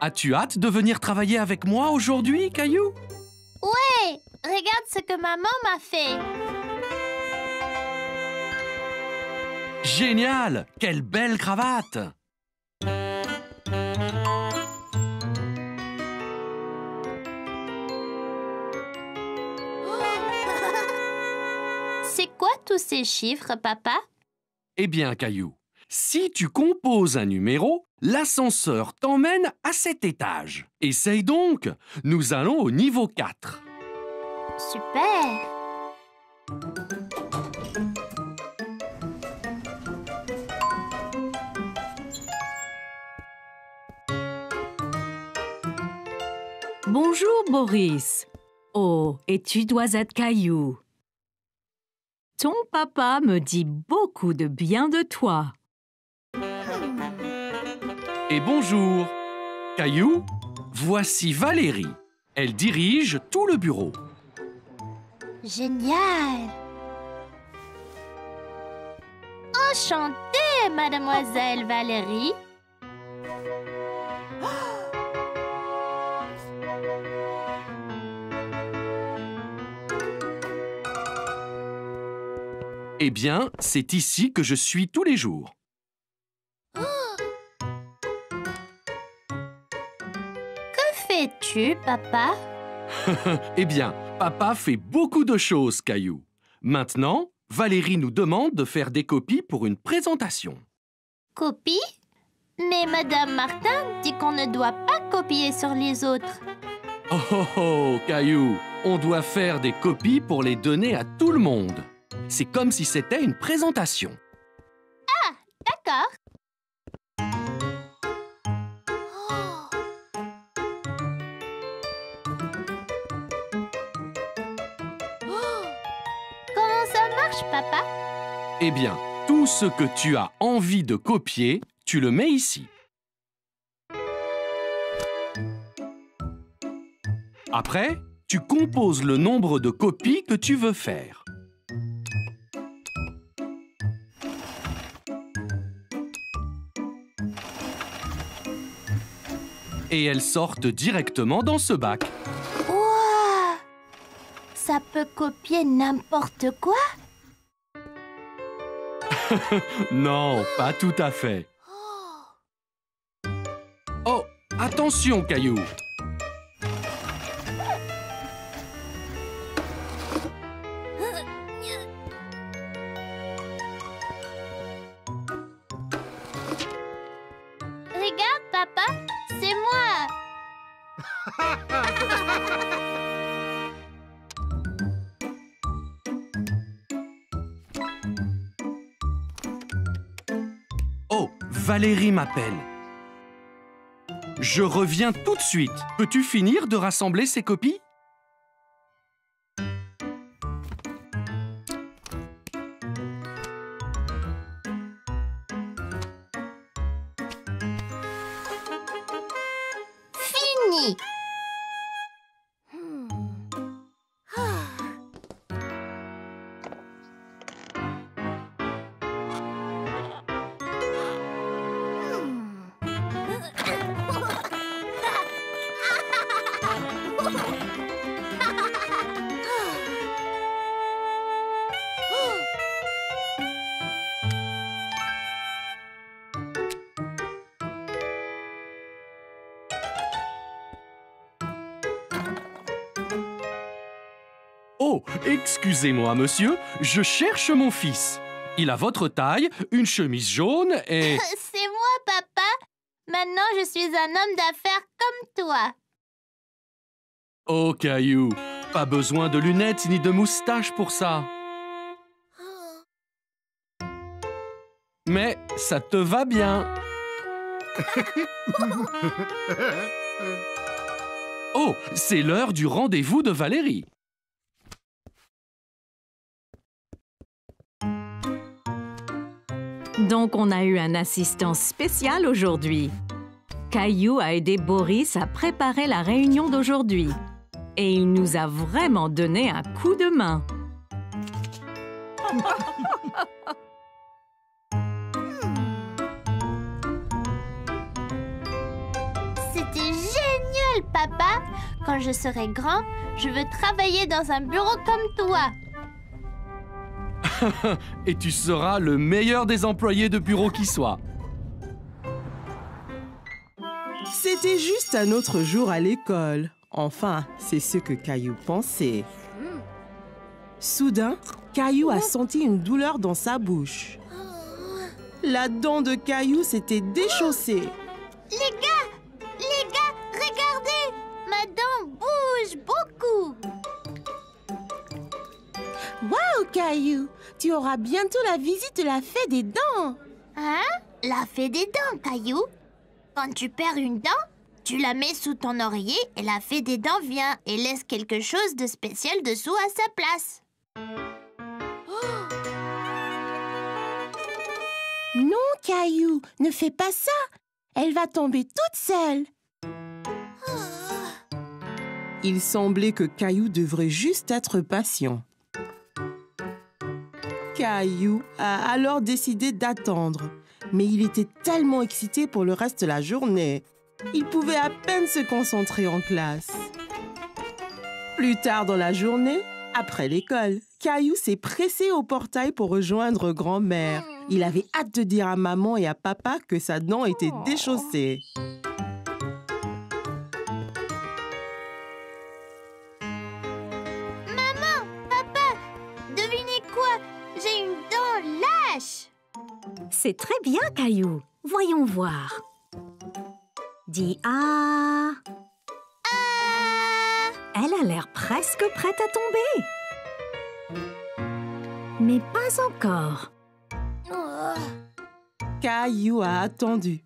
As-tu hâte de venir travailler avec moi aujourd'hui, Caillou? Ouais, regarde ce que maman m'a fait. Génial! Quelle belle cravate! C'est quoi tous ces chiffres, papa? Eh bien, Caillou, si tu composes un numéro, l'ascenseur t'emmène à cet étage. Essaye donc! Nous allons au niveau 4. Super! Bonjour, Boris. Oh, et tu dois être Caillou. Ton papa me dit beaucoup de bien de toi. Et bonjour! Caillou, voici Valérie. Elle dirige tout le bureau. Génial! Enchantée, mademoiselle Valérie. Eh bien, c'est ici que je suis tous les jours. Que fais-tu, papa? Eh bien, papa fait beaucoup de choses, Caillou. Maintenant, Valérie nous demande de faire des copies pour une présentation. Copie? Mais madame Martin dit qu'on ne doit pas copier sur les autres. Oh, oh, oh, Caillou, on doit faire des copies pour les donner à tout le monde. C'est comme si c'était une présentation. D'accord. Comment ça marche, papa? Eh bien, tout ce que tu as envie de copier, tu le mets ici. Après, tu composes le nombre de copies que tu veux faire. Et elles sortent directement dans ce bac. Wow! Ça peut copier n'importe quoi? Non, pas tout à fait. Oh, attention, Caillou! Regarde, papa, c'est moi. Oh, Valérie m'appelle. Je reviens tout de suite. Peux-tu finir de rassembler ces copies? Fini. Oh, excusez-moi, monsieur, je cherche mon fils. Il a votre taille, une chemise jaune et... C'est moi, papa. Maintenant, je suis un homme d'affaires comme toi. Oh, Caillou, pas besoin de lunettes ni de moustache pour ça. Mais ça te va bien. Oh, c'est l'heure du rendez-vous de Valérie. Donc, on a eu un assistant spécial aujourd'hui. Caillou a aidé Boris à préparer la réunion d'aujourd'hui. Et il nous a vraiment donné un coup de main. génial, papa! Quand je serai grand, je veux travailler dans un bureau comme toi. Et tu seras le meilleur des employés de bureau qui soit. C'était juste un autre jour à l'école. Enfin, c'est ce que Caillou pensait. Soudain, Caillou a senti une douleur dans sa bouche. La dent de Caillou s'était déchaussée. Les gars, regardez! Ma dent bouge beaucoup. Waouh, Caillou! Tu auras bientôt la visite de la fée des dents. Hein? La fée des dents, Caillou? Quand tu perds une dent, tu la mets sous ton oreiller et la fée des dents vient et laisse quelque chose de spécial dessous à sa place. Non, Caillou, ne fais pas ça. Elle va tomber toute seule. Il semblait que Caillou devrait juste être patient. Caillou a alors décidé d'attendre, mais il était tellement excité pour le reste de la journée. Il pouvait à peine se concentrer en classe. Plus tard dans la journée, après l'école, Caillou s'est pressé au portail pour rejoindre grand-mère. Il avait hâte de dire à maman et à papa que sa dent était déchaussée. Maman, papa, devinez quoi? J'ai une dent lâche. C'est très bien, Caillou. Voyons voir. Dis ah. Ah! Elle a l'air presque prête à tomber. Mais pas encore. Oh. Caillou a attendu.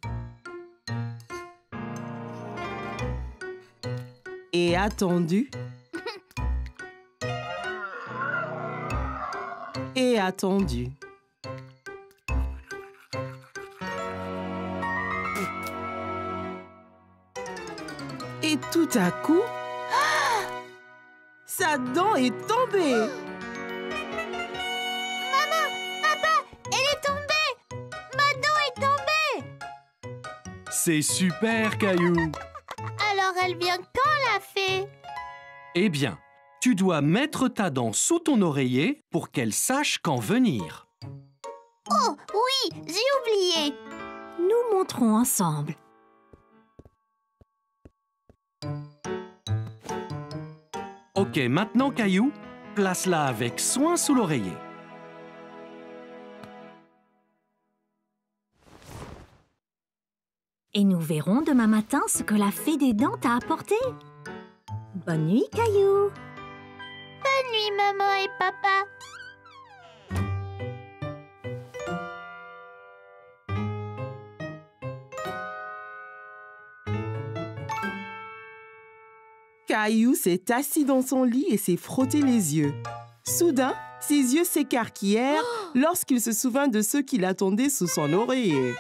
Et attendu. Et attendu. Et tout à coup, sa dent est tombée. Maman, papa, elle est tombée. Ma dent est tombée. C'est super, Caillou. Alors elle vient quand, la fée? Eh bien, tu dois mettre ta dent sous ton oreiller pour qu'elle sache quand venir. Oh, oui, j'ai oublié. Nous montrons ensemble. Ok, maintenant, Caillou, place-la avec soin sous l'oreiller. Et nous verrons demain matin ce que la fée des dents t'a apporté. Bonne nuit, Caillou. Bonne nuit, maman et papa. Caillou s'est assis dans son lit et s'est frotté les yeux. Soudain, ses yeux s'écarquillèrent lorsqu'il se souvint de ceux qui l'attendaient sous son oreiller.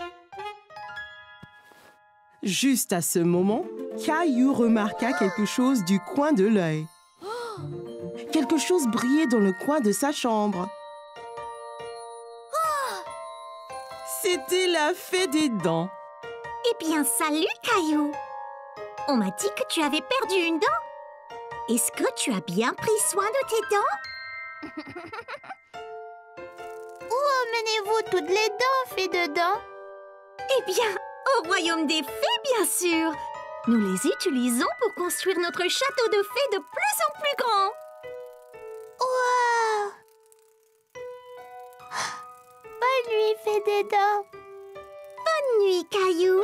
Juste à ce moment, Caillou remarqua quelque chose du coin de l'œil. Quelque chose brillait dans le coin de sa chambre. C'était la fée des dents. Eh bien, salut, Caillou. On m'a dit que tu avais perdu une dent. Est-ce que tu as bien pris soin de tes dents? Où emmenez-vous toutes les dents, fée de dents? Eh bien, au royaume des fées, bien sûr. Nous les utilisons pour construire notre château de fées de plus en plus grand. Wow! Bonne nuit, fée des dents. Bonne nuit, Caillou.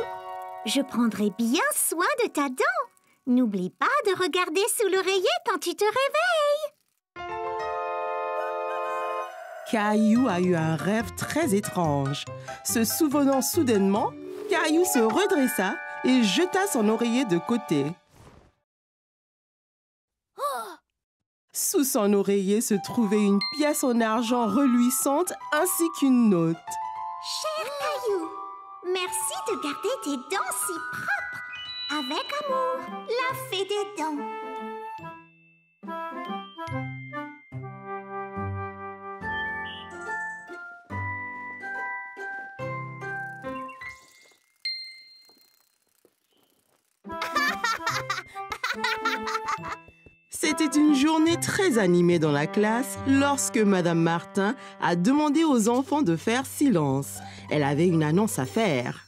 Je prendrai bien soin de ta dent. N'oublie pas de regarder sous l'oreiller quand tu te réveilles. Caillou a eu un rêve très étrange. Se souvenant soudainement, Caillou se redressa et jeta son oreiller de côté. Sous son oreiller se trouvait une pièce en argent reluisante ainsi qu'une note. Cher Caillou, merci de garder tes dents si propres. Avec amour, la fée des dents. C'était une journée très animée dans la classe lorsque Madame Martin a demandé aux enfants de faire silence. Elle avait une annonce à faire.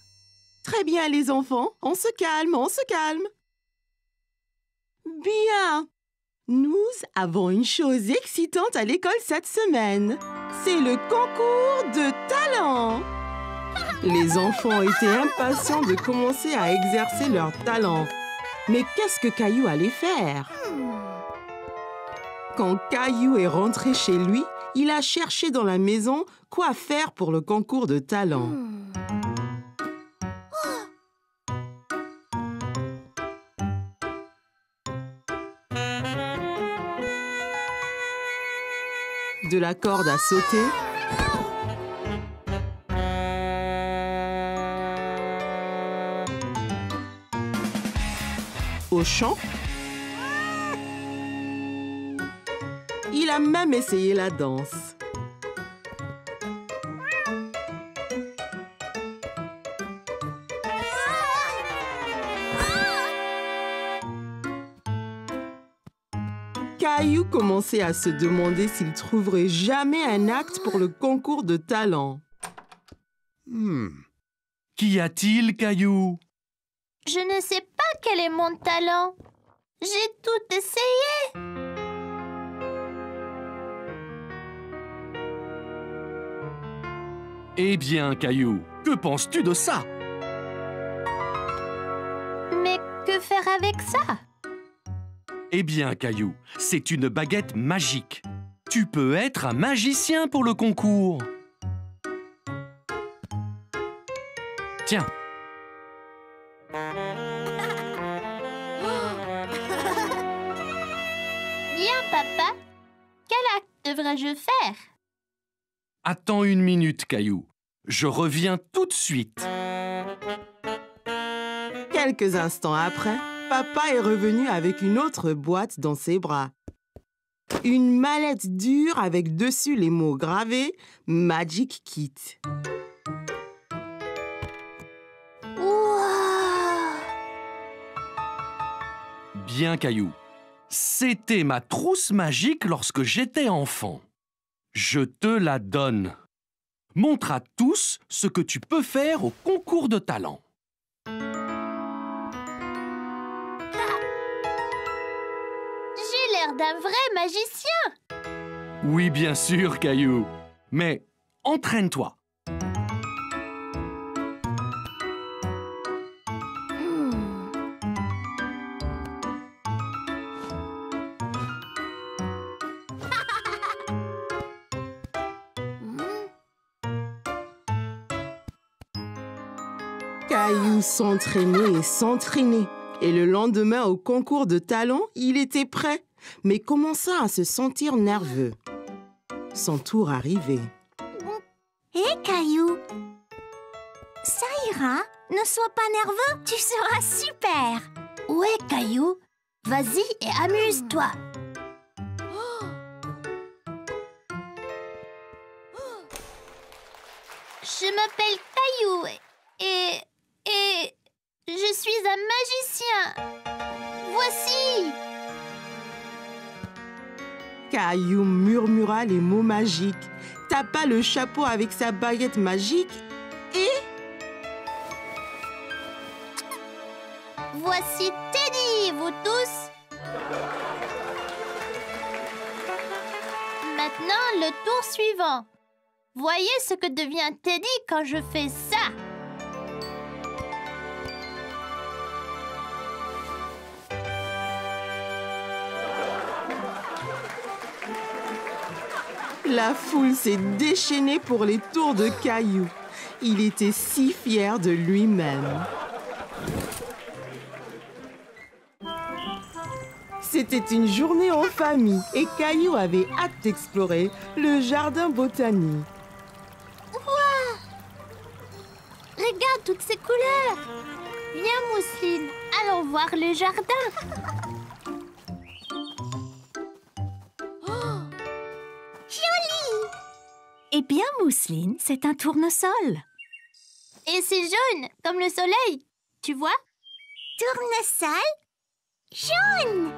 Très bien les enfants, on se calme, on se calme. Bien. Nous avons une chose excitante à l'école cette semaine. C'est le concours de talent. Les enfants étaient impatients de commencer à exercer leur talent. Mais qu'est-ce que Caillou allait faire? Quand Caillou est rentré chez lui, il a cherché dans la maison quoi faire pour le concours de talent. De la corde à sauter, au chant. Il a même essayé la danse. Caillou commençait à se demander s'il trouverait jamais un acte pour le concours de talent. Qu'y a-t-il, Caillou? Je ne sais pas quel est mon talent. J'ai tout essayé. Eh bien, Caillou, que penses-tu de ça? Mais que faire avec ça? Eh bien, Caillou, c'est une baguette magique. Tu peux être un magicien pour le concours. Tiens. Bien, papa. Quel acte devrais-je faire? Attends une minute, Caillou. Je reviens tout de suite. Quelques instants après, papa est revenu avec une autre boîte dans ses bras. Une mallette dure avec dessus les mots gravés « Magic Kit ». Wow! Bien, Caillou. C'était ma trousse magique lorsque j'étais enfant. Je te la donne. Montre à tous ce que tu peux faire au concours de talent. J'ai l'air d'un vrai magicien. Oui, bien sûr, Caillou. Mais entraîne-toi. Caillou s'entraînait et s'entraînait. Et le lendemain, au concours de talent, il était prêt, mais commença à se sentir nerveux. Son tour arrivait. Hé, Caillou, ça ira. Ne sois pas nerveux, tu seras super. Ouais, Caillou. Vas-y et amuse-toi. Je m'appelle Caillou et je suis un magicien. Voici. Caillou murmura les mots magiques, tapa le chapeau avec sa baguette magique et... Voici Teddy, vous tous. Maintenant, le tour suivant. Voyez ce que devient Teddy quand je fais ça. La foule s'est déchaînée pour les tours de Caillou. Il était si fier de lui-même. C'était une journée en famille et Caillou avait hâte d'explorer le jardin botanique. Regarde toutes ces couleurs. Viens, Mousseline, allons voir le jardin. Eh bien, Mousseline, c'est un tournesol. Et c'est jaune, comme le soleil. Tu vois? Tournesol jaune.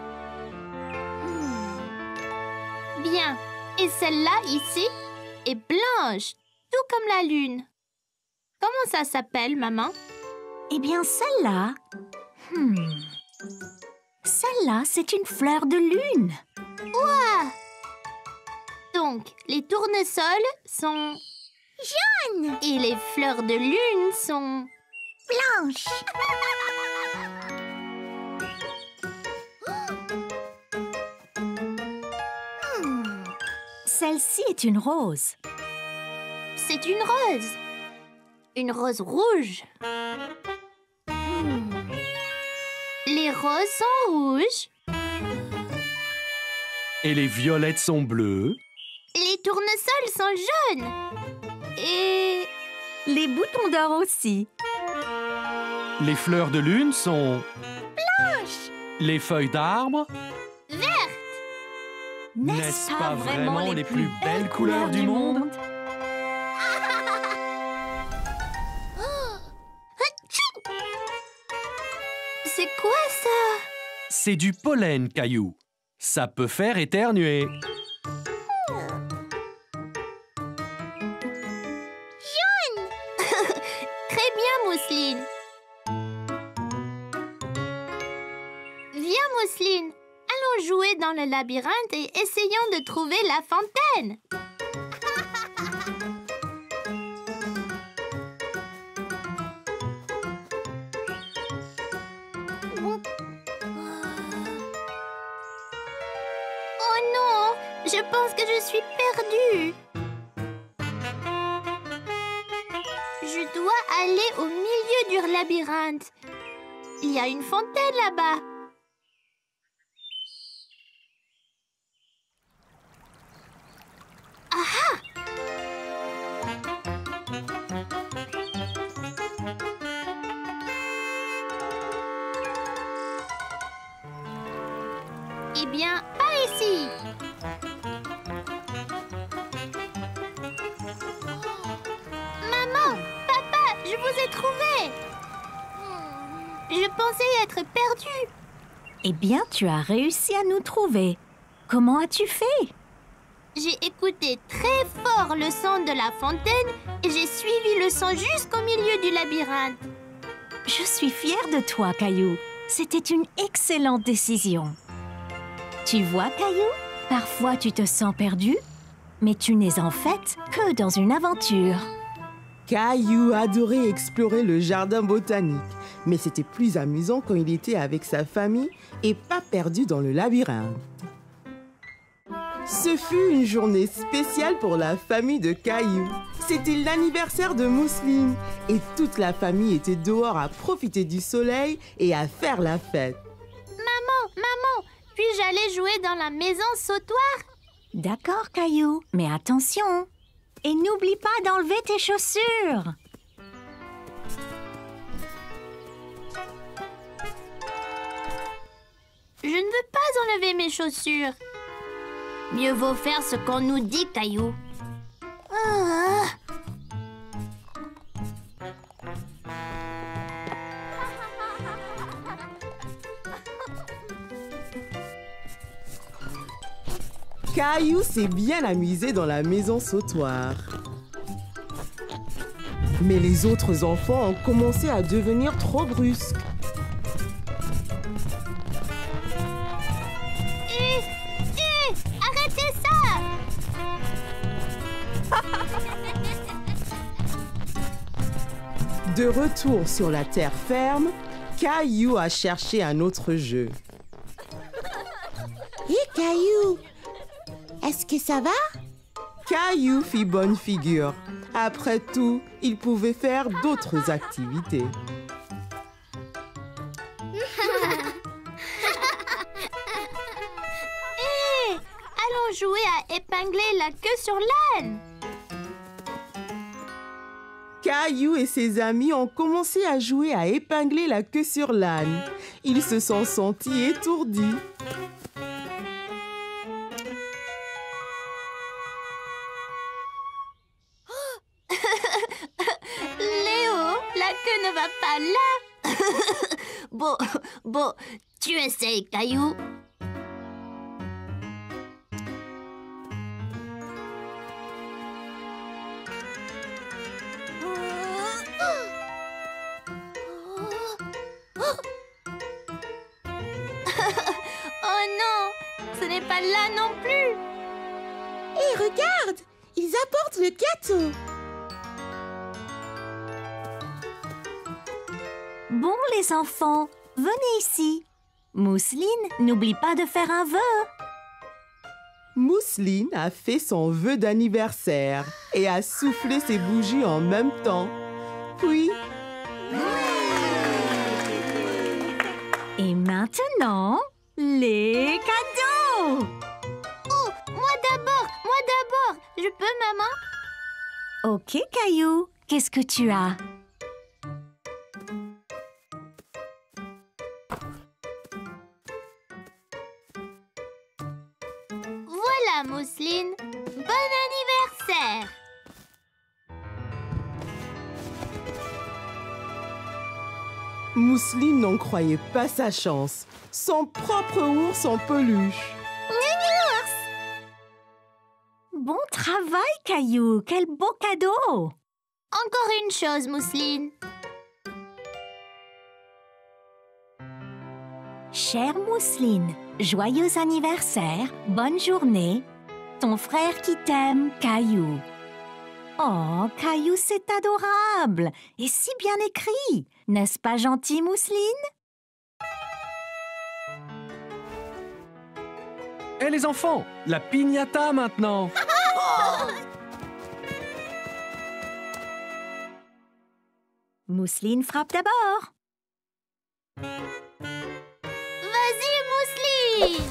Bien. Et celle-là, ici, est blanche, tout comme la lune. Comment ça s'appelle, maman? Eh bien, celle-là... Celle-là, c'est une fleur de lune. Ouah! Donc, les tournesols sont... Jaune! Et les fleurs de lune sont... Blanche! Celle-ci est une rose. C'est une rose. Une rose rouge. Les roses sont rouges. Et les violettes sont bleues. Les tournesols sont jaunes. Et... Les boutons d'or aussi. Les fleurs de lune sont... blanches. Les feuilles d'arbre... N'est-ce pas vraiment les plus belles couleurs du monde? C'est quoi ça? C'est du pollen, Caillou. Ça peut faire éternuer. Très bien, Mousseline. Viens, Mousseline. Allons jouer dans le labyrinthe et essayons de trouver la fontaine. Oh non, je pense que je suis perdue. Je dois aller au milieu du labyrinthe. Il y a une fontaine là-bas. Eh bien, par ici. Maman, papa, je vous ai trouvé. Je pensais être perdue. Eh bien, tu as réussi à nous trouver. Comment as-tu fait? J'ai écouté très fort le son de la fontaine et j'ai suivi le son jusqu'au milieu du labyrinthe. Je suis fière de toi, Caillou. C'était une excellente décision. Tu vois, Caillou, parfois tu te sens perdu, mais tu n'es en fait que dans une aventure. Caillou adorait explorer le jardin botanique, mais c'était plus amusant quand il était avec sa famille et pas perdu dans le labyrinthe. Ce fut une journée spéciale pour la famille de Caillou. C'était l'anniversaire de Mousseline et toute la famille était dehors à profiter du soleil et à faire la fête. Maman, puis-je aller jouer dans la maison sautoir? D'accord, Caillou, mais attention. Et n'oublie pas d'enlever tes chaussures. Je ne veux pas enlever mes chaussures. Mieux vaut faire ce qu'on nous dit, Caillou. Ah. Caillou s'est bien amusé dans la maison sautoir. Mais les autres enfants ont commencé à devenir trop brusques. Arrêtez ça! De retour sur la terre ferme, Caillou a cherché un autre jeu. Hé, Caillou, est-ce que ça va? Caillou fit bonne figure. Après tout, il pouvait faire d'autres activités. Allons jouer à épingler la queue sur l'âne. Caillou et ses amis ont commencé à jouer à épingler la queue sur l'âne. Ils se sont sentis étourdis. Léo, la queue ne va pas là. Bon, tu essayes, Caillou. Regarde, ils apportent le gâteau. Bon, les enfants, venez ici. Mousseline, n'oublie pas de faire un vœu. Mousseline a fait son vœu d'anniversaire et a soufflé ses bougies en même temps. Puis, Et maintenant, les cadeaux. Oh, moi d'abord. Je peux, maman? Ok, Caillou, qu'est-ce que tu as? Voilà, Mousseline. Bon anniversaire! Mousseline n'en croyait pas sa chance. Son propre ours en peluche. Bon travail, Caillou, quel beau cadeau. Encore une chose, Mousseline. Chère Mousseline, joyeux anniversaire, bonne journée. Ton frère qui t'aime, Caillou. Oh, Caillou, c'est adorable et si bien écrit. N'est-ce pas gentil, Mousseline? Hé les enfants, la piñata maintenant. Mousseline frappe d'abord. Vas-y, Mousseline!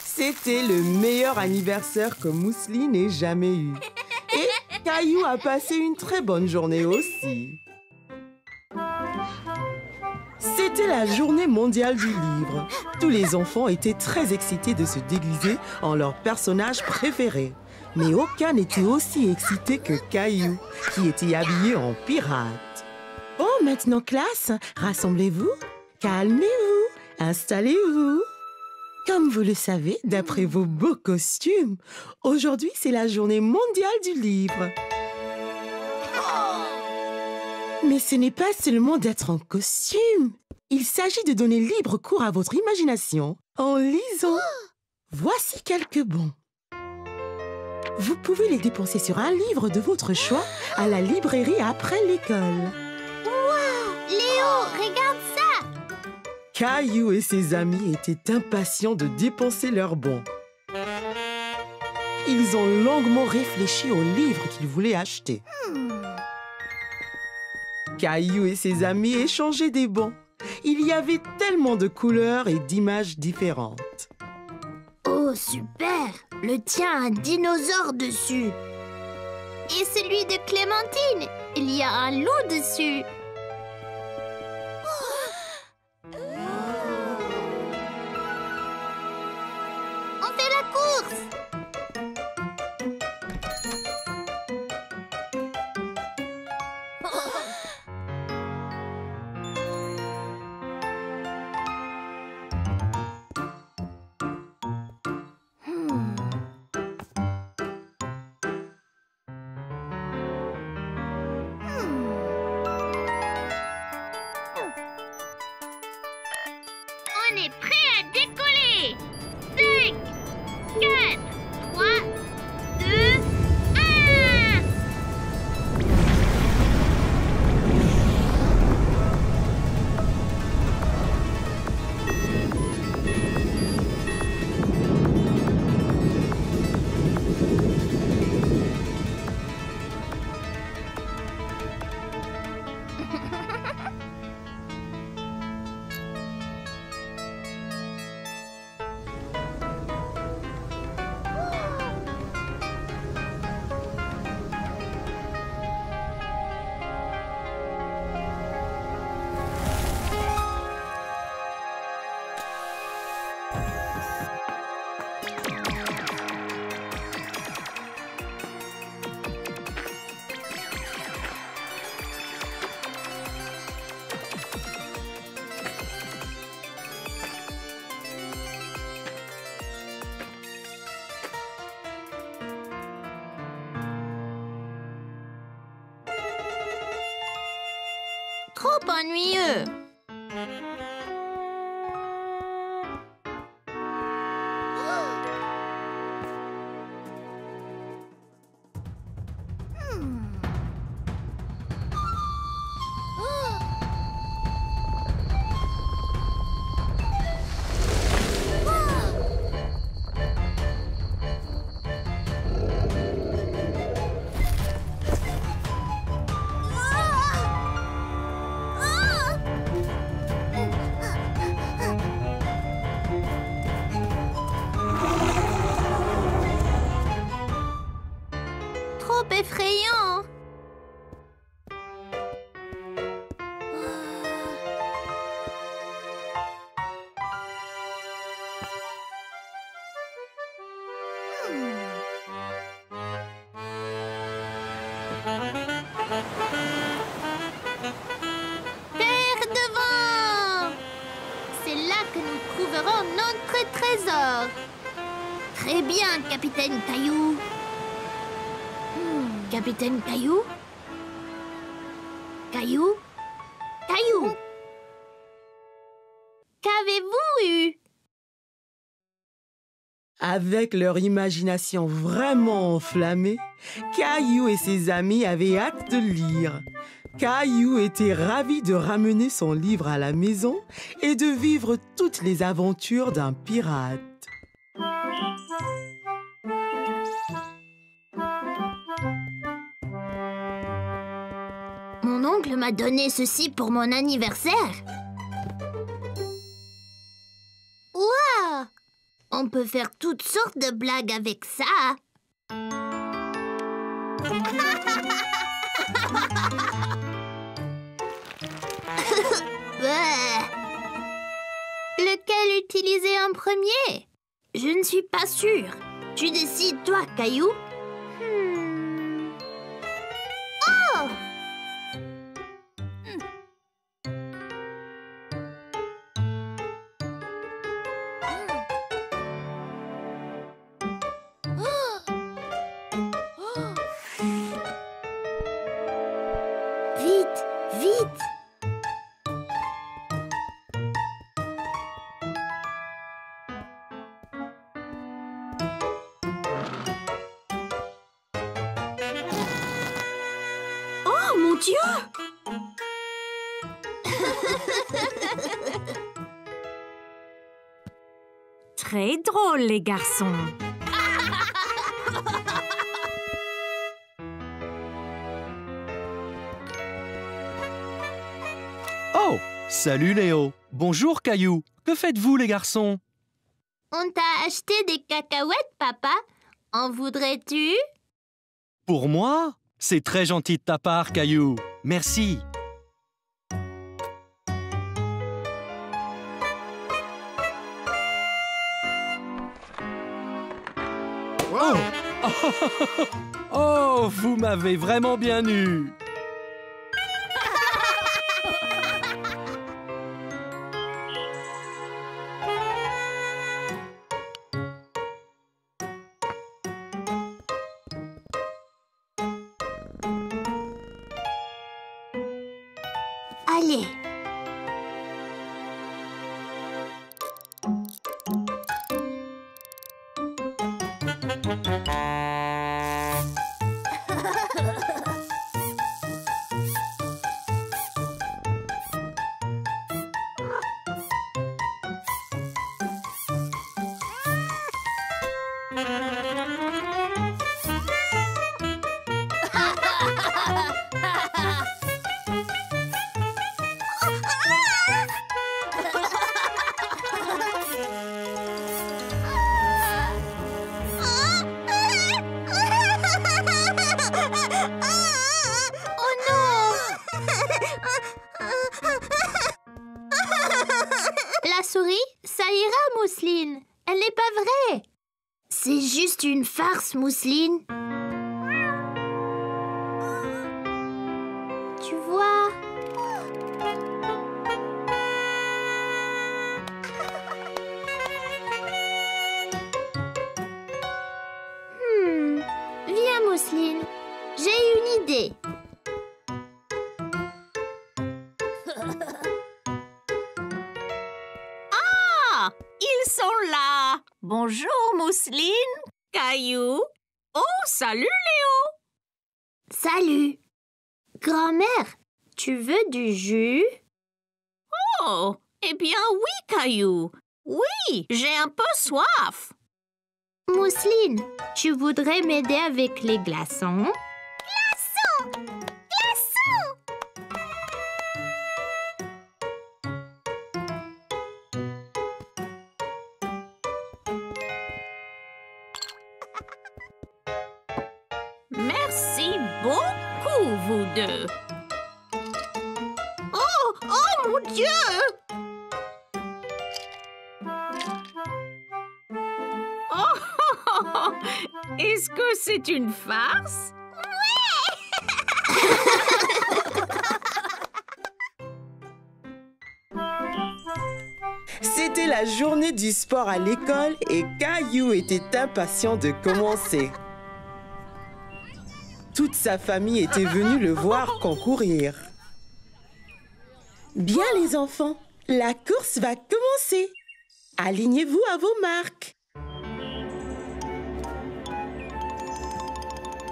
C'était le meilleur anniversaire que Mousseline ait jamais eu. Et Caillou a passé une très bonne journée aussi. C'était la journée mondiale du livre. Tous les enfants étaient très excités de se déguiser en leur personnage préféré. Mais aucun n'était aussi excité que Caillou, qui était habillé en pirate. Oh, maintenant, classe, rassemblez-vous, calmez-vous, installez-vous. Comme vous le savez, d'après vos beaux costumes, aujourd'hui, c'est la journée mondiale du livre. Mais ce n'est pas seulement d'être en costume. Il s'agit de donner libre cours à votre imagination en lisant. Voici quelques bons. Vous pouvez les dépenser sur un livre de votre choix à la librairie après l'école. Léo, regarde ça! Caillou et ses amis étaient impatients de dépenser leurs bons. Ils ont longuement réfléchi aux livres qu'ils voulaient acheter. Caillou et ses amis échangeaient des bons. Il y avait tellement de couleurs et d'images différentes. Oh, super! Le tien a un dinosaure dessus. Et celui de Clémentine, il y a un loup dessus. On fait la course! On est prêt à décoller! 5, 4, 3, 2, 1! ennuyeux. Trop effrayant. Terre devant! C'est là que nous trouverons notre trésor. Très bien, Capitaine Caillou. Capitaine Caillou? Caillou? Caillou? Qu'avez-vous eu? Avec leur imagination vraiment enflammée, Caillou et ses amis avaient hâte de lire. Caillou était ravi de ramener son livre à la maison et de vivre toutes les aventures d'un pirate. Mon oncle m'a donné ceci pour mon anniversaire. Waouh! On peut faire toutes sortes de blagues avec ça. Lequel utiliser en premier? Je ne suis pas sûre. Tu décides, toi, Caillou. Oh! Vite, vite! Oh, mon Dieu! Très drôle, les garçons. Oh, salut Léo. Bonjour Caillou. Que faites-vous les garçons? On t'a acheté des cacahuètes, papa. En voudrais-tu? Pour moi? C'est très gentil de ta part, Caillou. Merci. Oh! Oh, vous m'avez vraiment bien eu. Allez. La souris, ça ira, Mousseline. Elle n'est pas vraie. C'est juste une farce, Mousseline. Tu vois? Viens, Mousseline. J'ai une idée. sont là. Bonjour, Mousseline, Caillou. Oh, salut, Léo. Salut. Grand-mère, tu veux du jus? Oh, eh bien oui, Caillou. Oui, j'ai un peu soif. Mousseline, tu voudrais m'aider avec les glaçons? Glaçons! Glaçons! Merci beaucoup, vous deux. Oh, oh mon Dieu! Oh, est-ce que c'est une farce? C'était la journée du sport à l'école et Caillou était impatient de commencer. Toute sa famille était venue le voir concourir. Bien les enfants, la course va commencer. Alignez-vous à vos marques.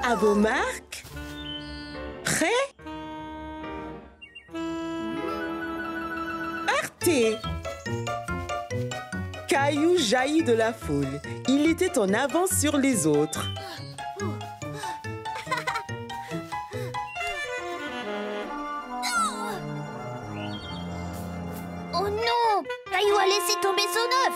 À vos marques. Prêts? Partez! Caillou jaillit de la foule. Il était en avance sur les autres. Oh non! Caillou a laissé tomber son œuf!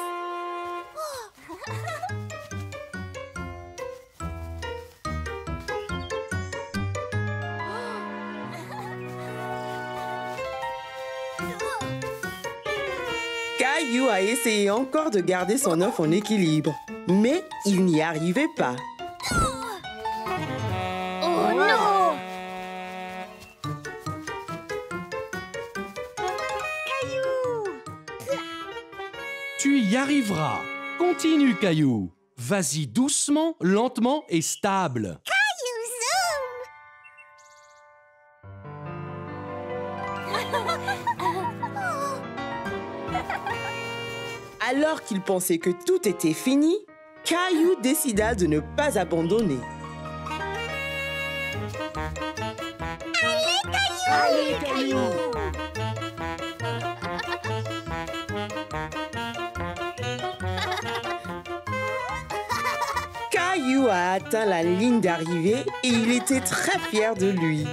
Caillou a essayé encore de garder son œuf en équilibre, mais il n'y arrivait pas. Oh non! Tu y arriveras. Continue, Caillou. Vas-y doucement, lentement et stable. Alors qu'il pensait que tout était fini, Caillou décida de ne pas abandonner. Allez, Caillou! Caillou a atteint la ligne d'arrivée et il était très fier de lui.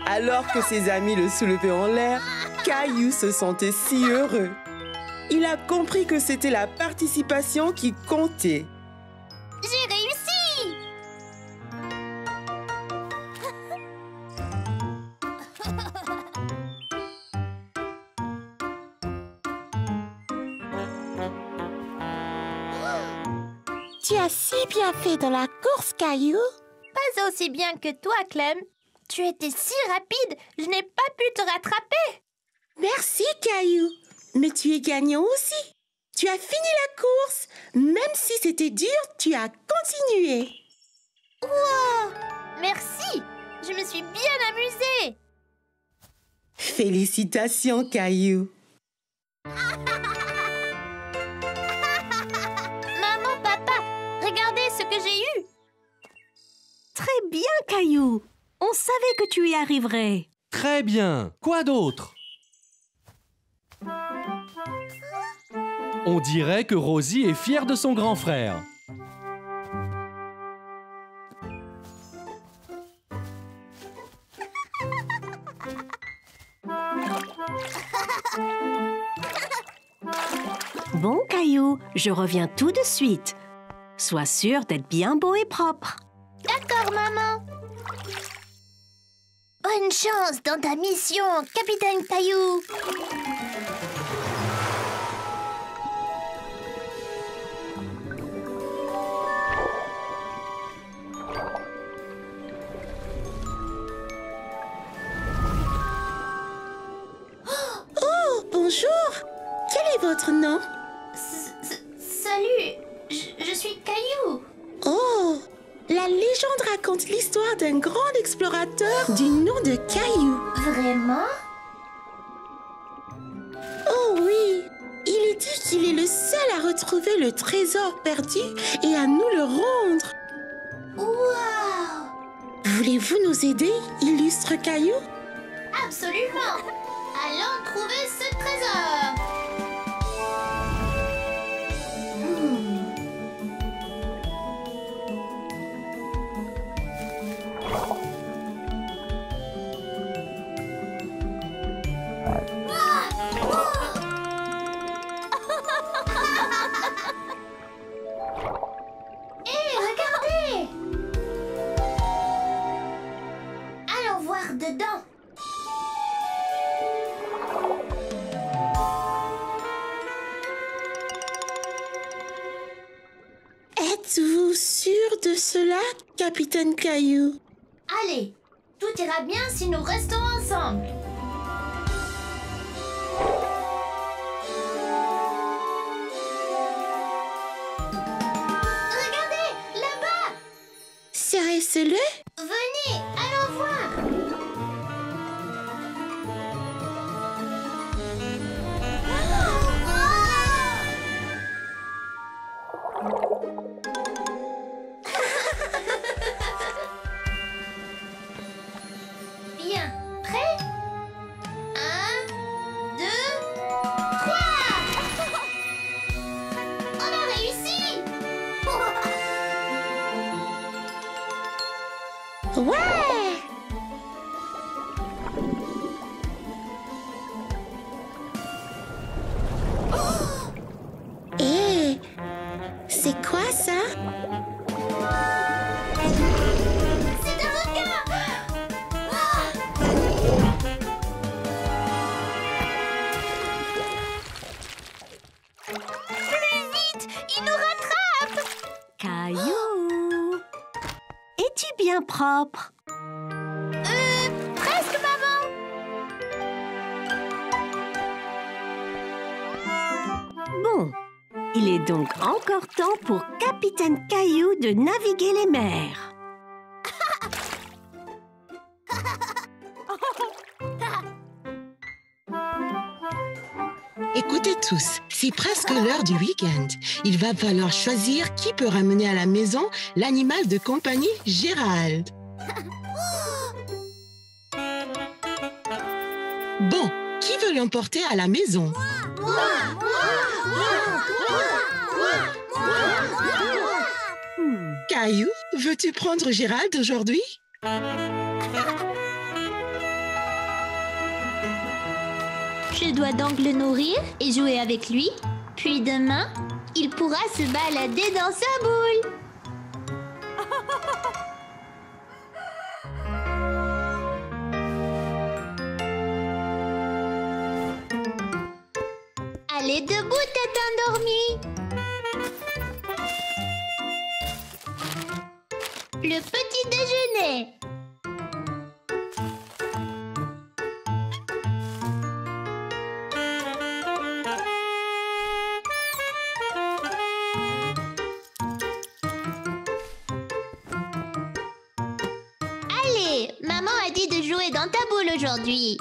Alors que ses amis le soulevaient en l'air, Caillou se sentait si heureux. Il a compris que c'était la participation qui comptait. J'ai réussi! Tu as si bien fait dans la course, Caillou. Pas aussi bien que toi, Clem. Tu étais si rapide, je n'ai pas pu te rattraper. Merci, Caillou. Mais tu es gagnant aussi. Tu as fini la course. Même si c'était dur, tu as continué. Wow! Merci! Je me suis bien amusée. Félicitations, Caillou. Maman, papa, regardez ce que j'ai eu. Très bien, Caillou. On savait que tu y arriverais. Très bien. Quoi d'autre? On dirait que Rosie est fière de son grand frère. Bon, Caillou, je reviens tout de suite. Sois sûr d'être bien beau et propre. D'accord, maman. Bonne chance dans ta mission, Capitaine Caillou. Oh, bonjour. Quel est votre nom? Salut, je suis Caillou. Oh, la légende raconte l'histoire d'un grand explorateur du nom de Caillou. Vraiment? Oh oui, il est qu'il est le seul à retrouver le trésor perdu et à nous le rendre. Waouh! Voulez-vous nous aider, illustre Caillou? Absolument! Allons trouver ce trésor! Hé, regardez! Allons voir dedans. Êtes-vous sûr de cela, capitaine Caillou? Allez, tout ira bien si nous restons ensemble. Regardez, là-bas! Serrez-le. Venez, allons voir. Bien, prêt? 1, 2, 3. On a réussi. Ouais! Hé, c'est quoi ça? C'est un requin. Plus vite, il nous rattrape. Caillou! Es-tu bien propre? Presque, maman. Bon, il est donc encore temps pour Capitaine Caillou de naviguer les mers. Écoutez tous, c'est presque l'heure du week-end. Il va falloir choisir qui peut ramener à la maison l'animal de compagnie Gérald. Bon, qui veut l'emporter à la maison? Caillou, veux-tu prendre Gérald aujourd'hui? Je dois donc le nourrir et jouer avec lui. Puis demain, il pourra se balader dans sa boule. Allez debout, tête endormie. Le petit déjeuner. Allez, maman a dit de jouer dans ta boule aujourd'hui.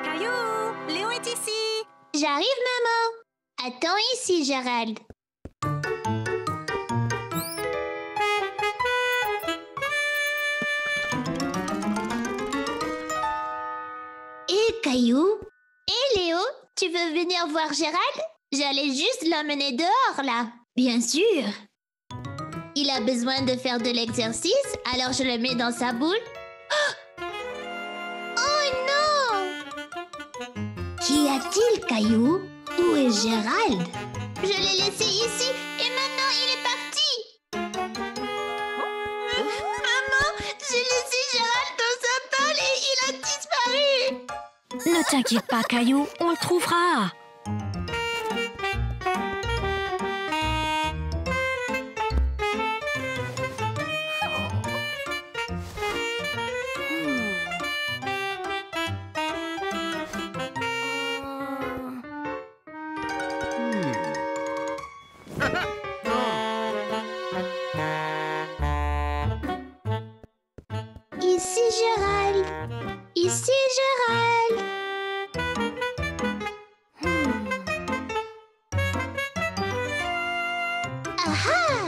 Caillou, Léo est ici. J'arrive, maman. Attends ici, Gérald. Et Caillou? Et Léo, tu veux venir voir Gérald? J'allais juste l'emmener dehors, là. Bien sûr. Il a besoin de faire de l'exercice, alors je le mets dans sa boule. Oh non! Qu'y a-t-il, Caillou? Où est Gérald? Je l'ai laissé ici et maintenant il est parti. Maman, j'ai laissé Gérald dans sa boule et il a disparu. Ne t'inquiète pas, Caillou, on le trouvera. Ici Gérald. Ici Gérald. Ah!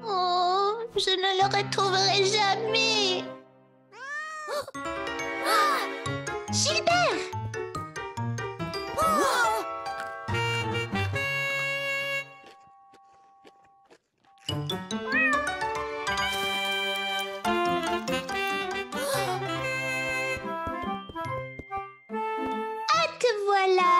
Oh, je ne le retrouverai jamais. Gilbert! Ah, te voilà!